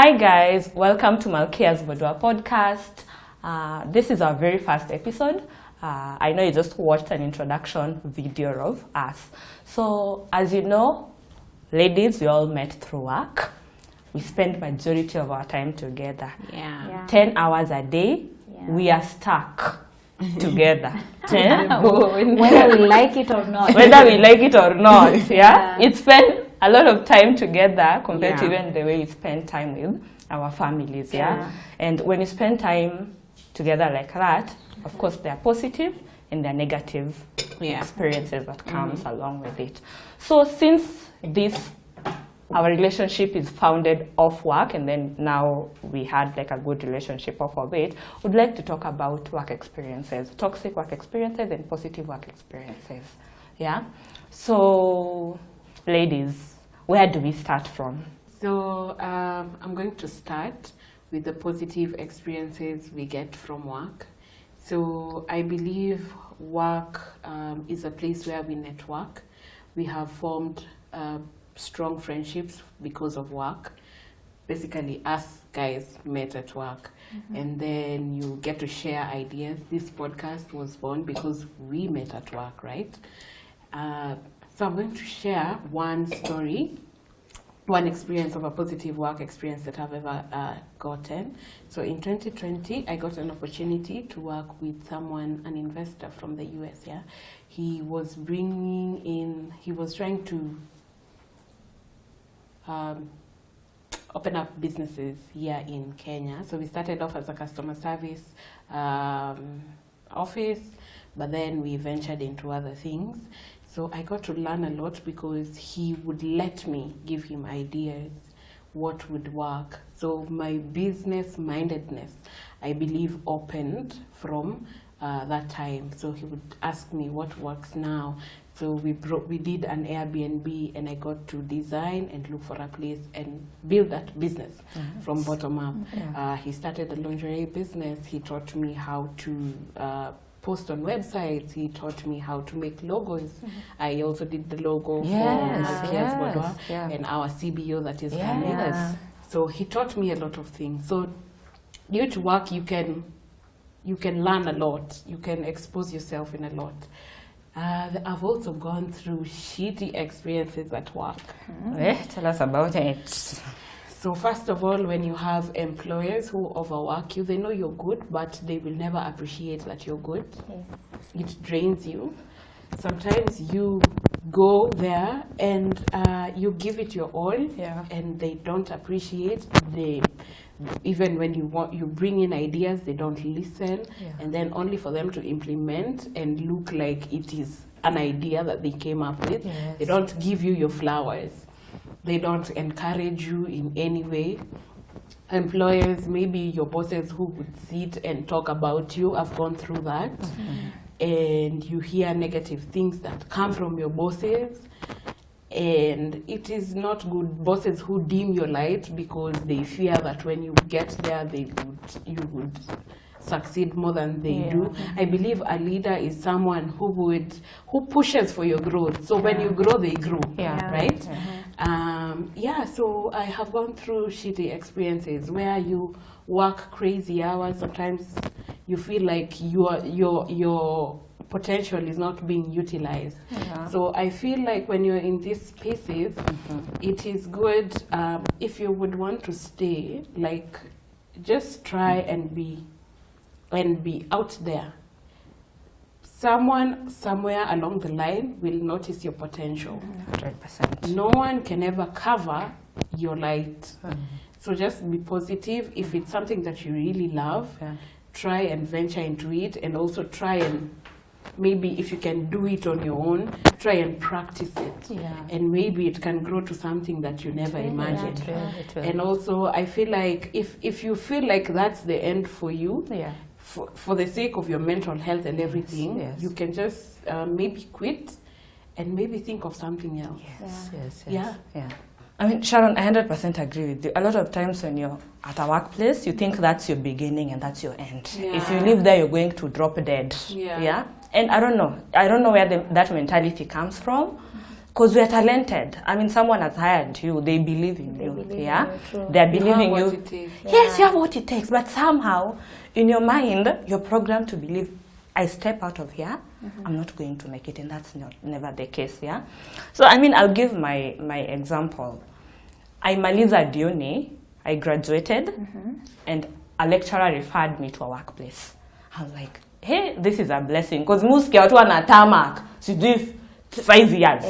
Hi guys, welcome to Malkia's Vodua podcast. This is our very first episode. I know you just watched an introduction video of us. So as you know, ladies, we all met through work. We spend majority of our time together. 10 hours a day, we are stuck together. Whether we like it or not. It's spent a lot of time together compared to even the way we spend time with our families. And when you spend time together like that, of course there are positive and there are negative experiences that comes along with it. So since our relationship is founded off work, and then now we had like a good relationship off of it, we'd like to talk about work experiences, toxic work experiences and positive work experiences. So ladies, where do we start from? So I'm going to start with the positive experiences we get from work. So I believe work is a place where we network. We have formed strong friendships because of work. Basically, us guys met at work, and then you get to share ideas. This podcast was born because we met at work, right? So I'm going to share one story, one experience of a positive work experience that I've ever gotten. So in 2020, I got an opportunity to work with someone, an investor from the US. He was trying to open up businesses here in Kenya. So we started off as a customer service office, but then we ventured into other things. So I got to learn a lot because he would let me give him ideas, what would work. So my business mindedness, I believe, opened from that time. So he would ask me what works now. So we did an Airbnb, and I got to design and look for a place and build that business from bottom up. He started a lingerie business. He taught me how to post on websites. He taught me how to make logos. I also did the logo for Malkia's Vodua and our CBO that is coming. So he taught me a lot of things. So due to work, you can learn a lot. You can expose yourself in a lot. I've also gone through shitty experiences at work. Tell us about it. So first of all, when you have employers who overwork you, they know you're good, but they will never appreciate that you're good. It drains you. Sometimes you go there and you give it your all, and they don't appreciate. Even when you bring in ideas, they don't listen, and then only for them to implement and look like it is an idea that they came up with. They don't give you your flowers. They don't encourage you in any way. Employers, maybe your bosses who would sit and talk about you, I've gone through that. And you hear negative things that come from your bosses. And it is not good. Bosses who dim your light because they fear that when you get there, you would succeed more than they do. I believe a leader is someone who pushes for your growth. So when you grow, they grow, right? So I have gone through shitty experiences where you work crazy hours. Sometimes you feel like your potential is not being utilized. So I feel like when you're in these spaces, it is good if you would want to stay, like just try and be out there. Someone somewhere along the line will notice your potential. 100%. No one can ever cover your light. So just be positive. If it's something that you really love, try and venture into it, and also try and maybe if you can do it on your own, try and practice it. And maybe it can grow to something that you never imagined. It will. And also I feel like if you feel like that's the end for you, for the sake of your mental health and everything, you can just maybe quit and maybe think of something else. I mean, Sharon, I 100% agree with you. A lot of times when you're at a workplace, you think that's your beginning and that's your end. If you live there, you're going to drop dead. And I don't know where that mentality comes from. because we are talented. I mean, someone has hired you, they believe in you. Yeah, they're believing you. Yes, you have what it takes, but somehow in your mind you're programmed to believe, I step out of here, I'm not going to make it, and that's never the case. Yeah, so I mean, I'll give my example. I maliza uni, I graduated, and a lecturer referred me to a workplace. I was like, hey, this is a blessing, because muskia watu wana tamak, sijui 5 years.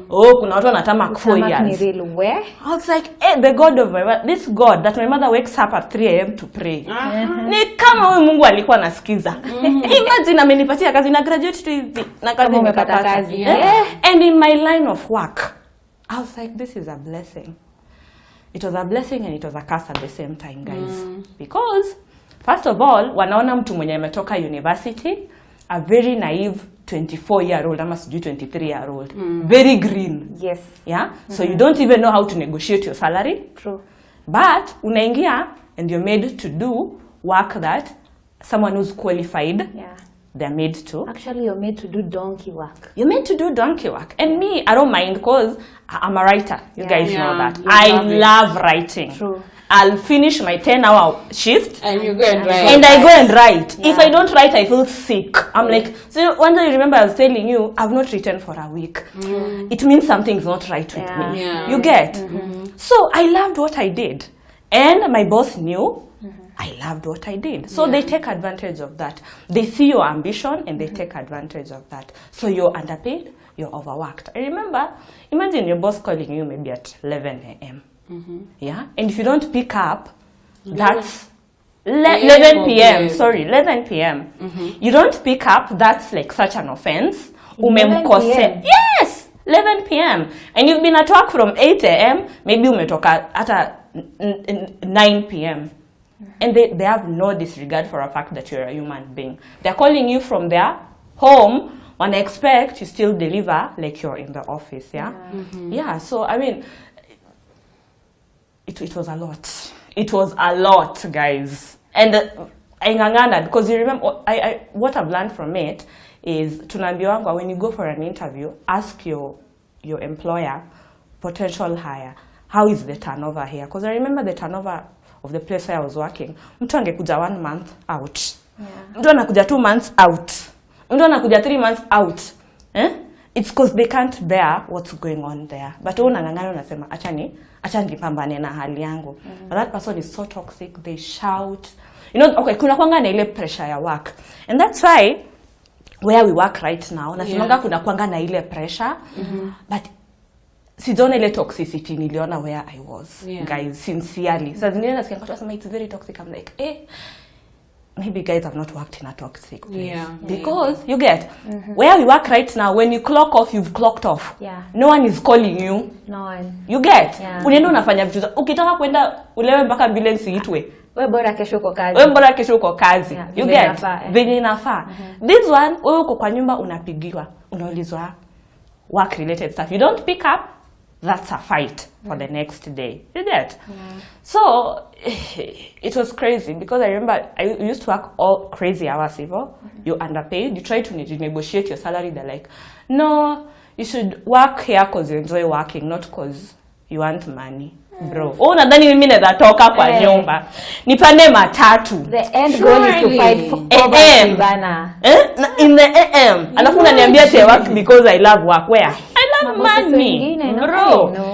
Oh, kuna watu wana tamak 4 years. Where? I was like, hey, the God of my mother, this God that my mother wakes up at 3 a.m. to pray. Ni kama huyu Mungu alikuwa anasikiza. Imagine amenipatia kazi na graduate tu hivi na kazi nimepata kazi. And in my line of work, I was like, this is a blessing. It was a blessing and it was a curse at the same time, guys. Because first of all, wanaona mtu mwenye ametoka university, a very naive 24-year-old, ama sijui 23-year-old, very green. Yes. Yeah? So you don't even know how to negotiate your salary. True. But unaingia and you're made to do work that someone who's qualified, they're made to. Actually, you're made to do donkey work. You're made to do donkey work. And me, I don't mind because I'm a writer. You guys know that. I love writing. True. I'll finish my 10-hour shift. And you go and write. And I go and write. If I don't write, I feel sick. I'm like, so one day you remember I was telling you, I've not written for a week. It means something's not right with me. You get? So I loved what I did. And my boss knew I loved what I did. So they take advantage of that. They see your ambition and they take advantage of that. So you're underpaid, you're overworked. I remember, imagine your boss calling you maybe at 11 a.m. Yeah, and if you don't pick up, that's 11 p.m. Sorry, 11 p.m. You don't pick up, that's like such an offense. 11 p.m. Yes, 11 p.m. And you've been at work from 8 a.m. Maybe umetoka at 9 p.m. And they have no disregard for the fact that you're a human being. They're calling you from their home when they expect you still deliver like you're in the office. Yeah. So I mean, it was a lot. It was a lot, guys. And I because you remember, I what I've learned from it is tunaambiwanga when you go for an interview, ask your employer, potential hire, how is the turnover here? Because I remember the turnover of the place where I was working. Mtu angekuja 1 month out. Mtu anakuja 2 months out. Mtu anakuja 3 months out. It's because they can't bear what's going on there. But unang'ang'ana unasema acha nipambane na hali yangu. But that person is so toxic, they shout. You know, okay, kuna kwanga na ile pressure ya work. And that's why where we work right now, nasemanga kuna kwanga na ile pressure. But sijaona ile toxicity niliona where I was. Guys, sincerely. So zingine nasikia watu wasema it's very toxic. I'm like, maybe guys have not worked in a toxic place. Because you get where we work right now, when you clock off, you've clocked off. No one is calling you. No one. You get? Unaenda unafanya vitu. Ukitaka kwenda ulewe mpaka ambulance iitwe. Wewe bora kesho uko kazi. You get? Venye inafaa. This one, wewe uko kwa nyumba unapigiwa. Unaulizwa work related stuff. You don't pick up, that's a fight for the next day. You get? So it was crazy because I remember I used to work all crazy hours, you're underpaid, you try to negotiate your salary, they're like, no, you should work here because you enjoy working, not because you want money. Bro, nadhani mimi naweza toka kwa nyumba nipande matatu. The end goal is to fight for poverty bana. In the AM. Alafu unaniambia I work because I love work. Where? I love money. Bro. No,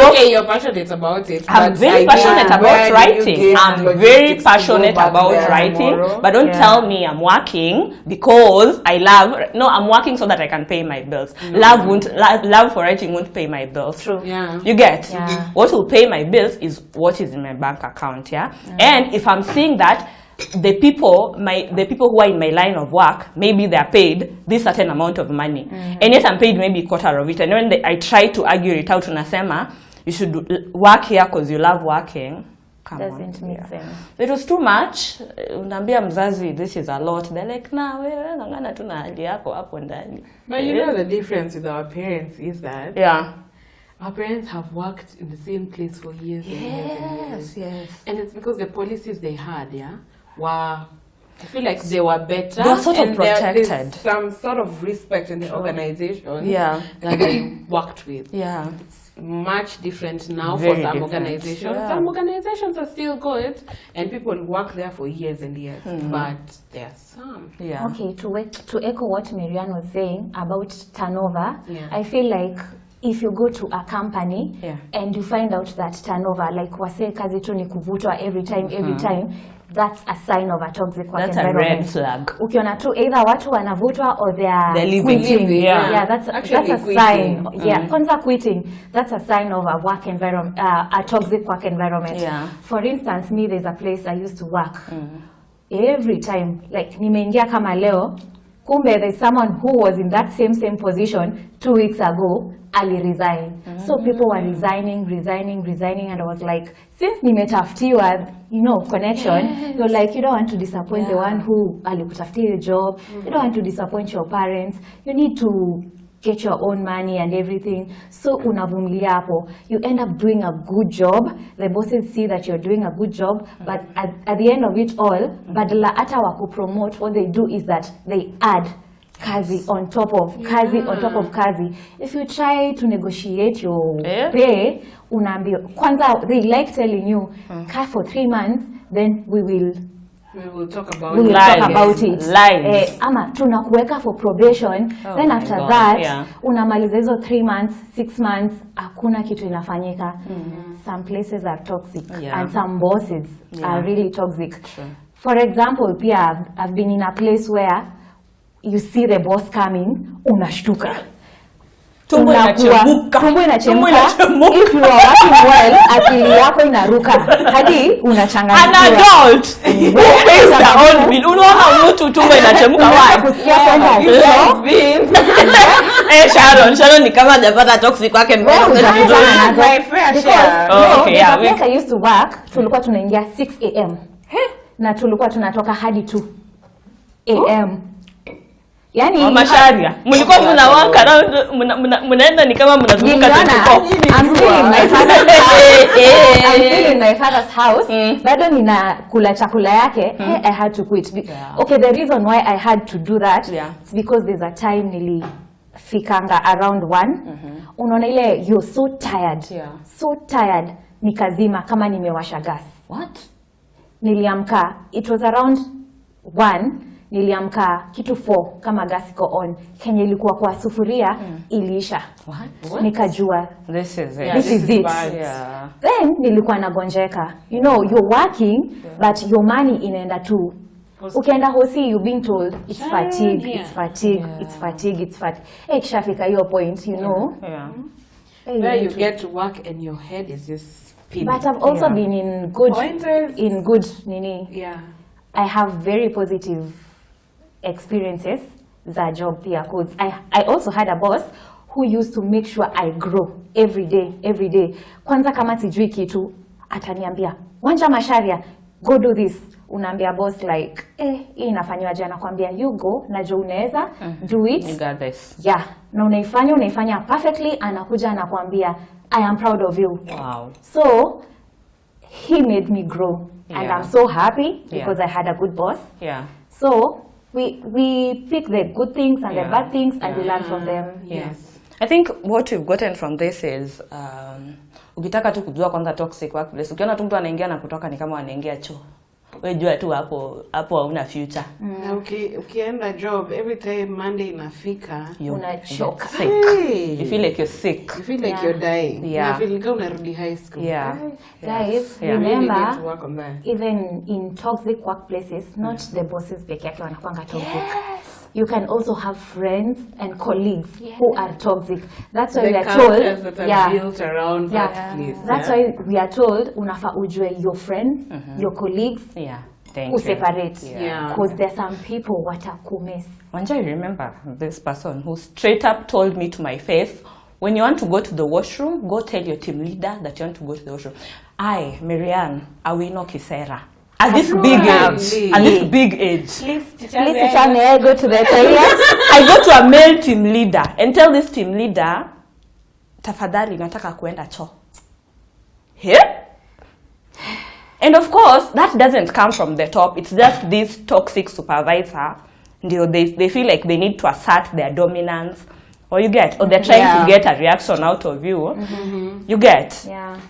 okay, you're passionate about it. I'm very passionate about writing. I'm very passionate about writing. But don't tell me I'm working because I love. No, I'm working so that I can pay my bills. Love for writing won't pay my bills. True. You get? What will pay my bills is what is in my bank account. And if I'm seeing that the people who are in my line of work, maybe they're paid this certain amount of money, and yet I'm paid maybe quarter of it, and when I try to argue it out, unasema you should work here because you love working. Doesn't make sense. It was too much. Unaambia mzazi this is a lot, they're like, nah, wewe ngangana tu na hali yako hapo ndani. But you know the difference with our parents is that our parents have worked in the same place for years and years and years. And it's because the policies they had, were I feel like they were better. They were sort of and protected. There's some sort of respect in the organization Yeah. that I worked with. Yeah. Much different now Very for some different. organizations. Yeah. Some organizations are still good and people work there for years and years, but there are some. Yeah. Okay, to echo what Marianne was saying about turnover, Yeah. I feel like if you go to a company Yeah. and you find out that turnover, like wase kazi tu ni kuvutwa every time, that's a sign of a toxic work That's a environment. red flag. Ukiona tu either watu wanavutwa or They're leaving. quitting. Yeah. That's Actually a quitting. sign. Yeah, kwanza quitting. That's a sign of a work environment, a toxic work environment. Yeah. For instance, me, there's a place I used to work. Every time, like nimeingia kama leo, kumbe there's someone who was in that same position 2 weeks ago, ali resign. So people were resigning, and I was like, since nimetafutiwa, connection, you're like, you don't want to disappoint the one who alikutafutia your job, you don't want to disappoint your parents, you need to get your own money and everything. So unavumilia hapo. You end up doing a good job. The bosses see that you're doing a good job, but at the end of it all, badala hata waku promote, what they do is that they add kazi on top of kazi. If you try to negotiate your pay, unaambia kwanza, they like telling you, car for 3 months, then we will talk about it. Lies. Ama tunakuweka for probation, then after that unamaliza hizo 3 months, 6 months, hakuna kitu inafanyika. Some places are toxic and some bosses are really toxic. Sure. For example, pia I've been in a place where you see the boss coming, unashtuka. Tumbo inachemka. If you are working well, akili yako inaruka. Hadi unachanganyikiwa. An adult who pays their own bill. Unaona mtu tumbo inachemka wapi? Sharon ni kama hajapata toxic wake environment. I used to work, tulikuwa tunaingia 6 am. Na tulikuwa tunatoka hadi 2 am. Yani masharia mlikuwa mnawaka mnaenda ni kama mnazunguka I'm still in my father's house. Bado nina kula chakula yake. I had to quit. Okay, the reason why I had to do that is because there's a time nilifikanga around 1. Unaona ile you're so tired nikazima kama nimewasha gas. What? Niliamka, it was around 1. Niliamka kitu 4 kama gas iko on. Kenye ilikuwa kwa sufuria iliisha. What? Nikajua This is it. Yeah. Then nilikuwa nagonjeka. You're working but your money inaenda tu. Ukienda hosi you're being told it's fatigue. Kishafika hiyo point, Where you get to work and your head is just spinning. But I've also been in good nini. Yeah. I have very positive experiences za job pia, because I also had a boss who used to make sure I grow every day. Kwanza kama sijui kitu ataniambia, Wanja Masharia, go do this. Unaambia boss like, hii inafanywa jana, nakwambia you go, najua unaweza, do it. You got this. Yeah, na unaifanya perfectly, anakuja anakuambia, I am proud of you. Wow. So he made me grow. And I'm so happy because I had a good boss. Yeah. So we pick the good things and the bad things and we learn from them. Yes. I think what we've gotten from this is ukitaka tu kujua kwanza toxic workplace, ukiona tu mtu anaingia na kutoka ni kama anaingia choo. Wewe jua tu hapo hauna future. Na ukienda job every time Monday inafika Unachoka. You feel like you're sick. You feel like you're dying. Yeah. You feel like unarudi high school. Yeah. Guys, Really remember, need to work on that. even in toxic workplaces, not the bosses peke yake wanakuanga toxic. You can also have friends and colleagues who are toxic. That's why we are told, that are built around that place. That's why we are told, unafa ujue your friends, your colleagues, Thank you. separate. Yeah. Because there's some people watakumiss. Wanja, I remember this person who straight up told me to my face, when you want to go to the washroom, go tell your team leader that you want to go to the washroom. Marianne, Awino Kisera. At this big age. Please tell me I go to the toilet. I go to a male team leader and tell this team leader, tafadhali nataka kuenda choo. Here? And of course, that doesn't come from the top. It's just this toxic supervisor. They feel like they need to assert their dominance. Or you get, or they're trying to get a reaction out of you. You get.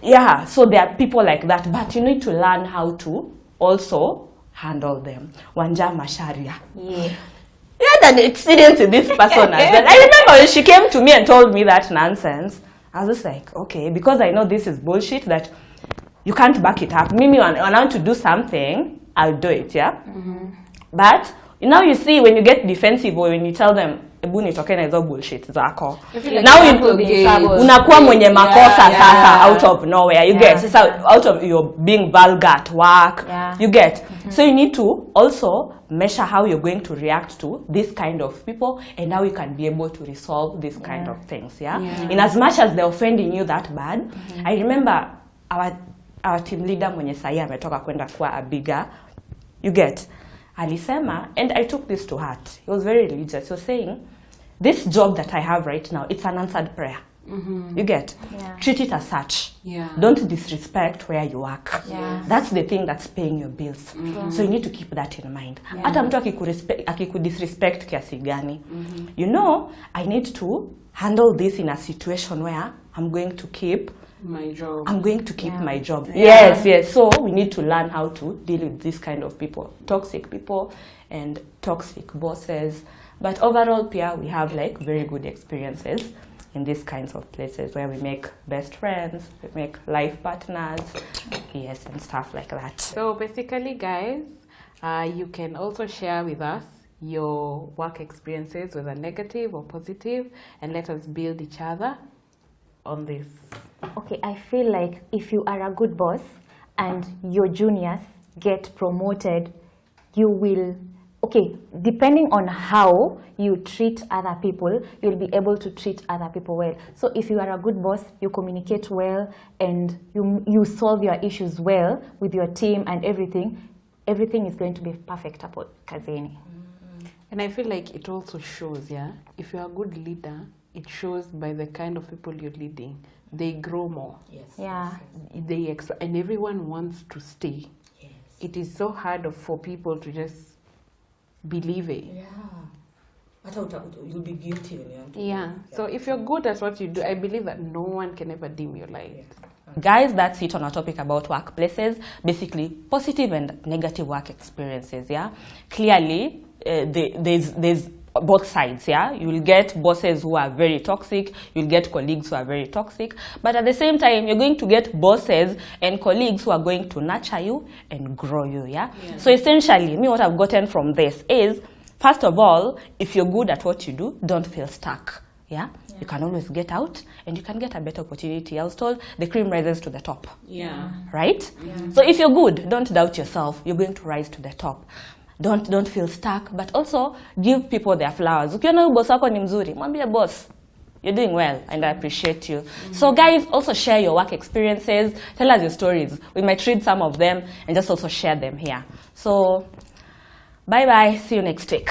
Yeah. So there are people like that, but you need to learn how to also handle them. Wanja Masharia. Yeah. You had an experience with this person as well. I remember when she came to me and told me that nonsense. I was just like, okay, because I know this is bullshit that you can't back it up. Mimi, when I want to do something, I'll do it, yeah? But now you see when you get defensive or when you tell them, ebu nitoke na hizo bullshit zako. Now unakuwa mwenye makosa sasa out of nowhere. You get, sasa out of your being vulgar at work. You get. So you need to also measure how you're going to react to this kind of people and how you can be able to resolve this kind of things, in as much as they're offending you that bad. I remember our team leader mwenye sahi ametoka kwenda kuwa a bigger, you get, alisema, and I took this to heart. He was very religious. He was saying, this job that I have right now, it's an answered prayer. You get? Treat it as such. Don't disrespect where you work. That's the thing that's paying your bills. So you need to keep that in mind. Hata mtu akikudisrespect kiasi gani. You know, I need to handle this in a situation where I'm going to keep my job. I'm going to keep my job. Yes. So we need to learn how to deal with this kind of people. Toxic people and toxic bosses. But overall, Pia, we have like very good experiences in these kinds of places where we make best friends, we make life partners, and stuff like that. So basically, guys, you can also share with us your work experiences, whether negative or positive, and let us build each other on this. Okay, I feel like if you are a good boss and your juniors get promoted, you will, depending on how you treat other people, you'll be able to treat other people well. So if you are a good boss, you communicate well and you solve your issues well with your team and everything is going to be perfect hapo kazini. And I feel like it also shows, if you're a good leader, it shows by the kind of people you're leading. They grow more. And everyone wants to stay. It is so hard for people to just believe it. You'll be guilty when you So if you're good at what you do, I believe that no one can ever dim your light. Guys, that's it on our topic about workplaces. Basically, positive and negative work experiences, Clearly, there's both sides, You will get bosses who are very toxic, you'll get colleagues who are very toxic, but at the same time, you're going to get bosses and colleagues who are going to nurture you and grow you, So essentially, what I've gotten from this is, first of all, if you're good at what you do, don't feel stuck, You can always get out and you can get a better opportunity. I was told the cream rises to the top, right? So if you're good, don't doubt yourself, you're going to rise to the top. Don't feel stuck, but also give people their flowers. Ukiona boss wako ni mzuri, mwambie boss, you're doing well and I appreciate you. So guys, also share your work experiences, tell us your stories. We might read some of them and just also share them here. So bye bye, see you next week.